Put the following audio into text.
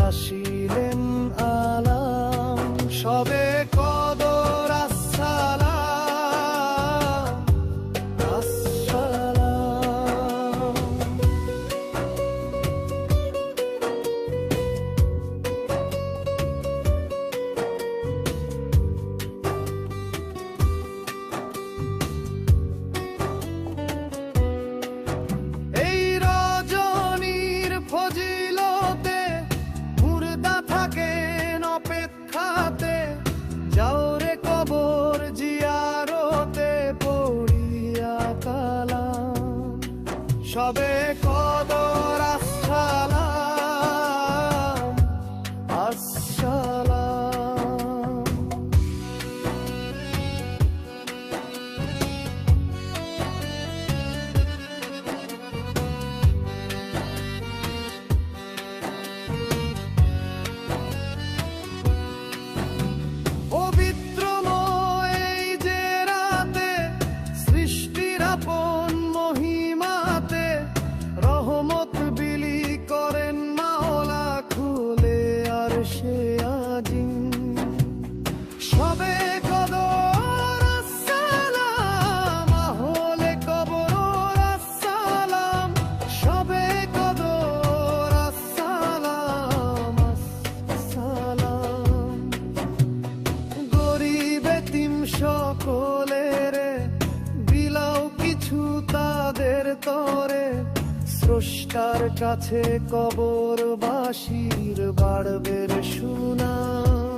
আসিলেন আলাম, সবে কদর আসসালাম আসসালাম। এই রজনীর ফজিলতে মুর্দা থাকেন অপেক্ষাতে, যাও রে কবর জিয়ারতে পড়িয়া কালাম, সবে কদর আসসালাম আসসালাম। পবিত্রময় এই যে রাতে, সৃষ্টির আপন মহিমাতে, রহমত বিলি করেন মাওলা, খুলে আর সে আজিম, সবে কদর আসসালাম আহলে কবর আসসালাম, সবে কদর আসসালাম আসসালাম। গরিব এতিম সকলের বিলাও কিছু তাদের তরে, স্রষ্টার কাছে কবরবাসীর বাড়বে সুনাম।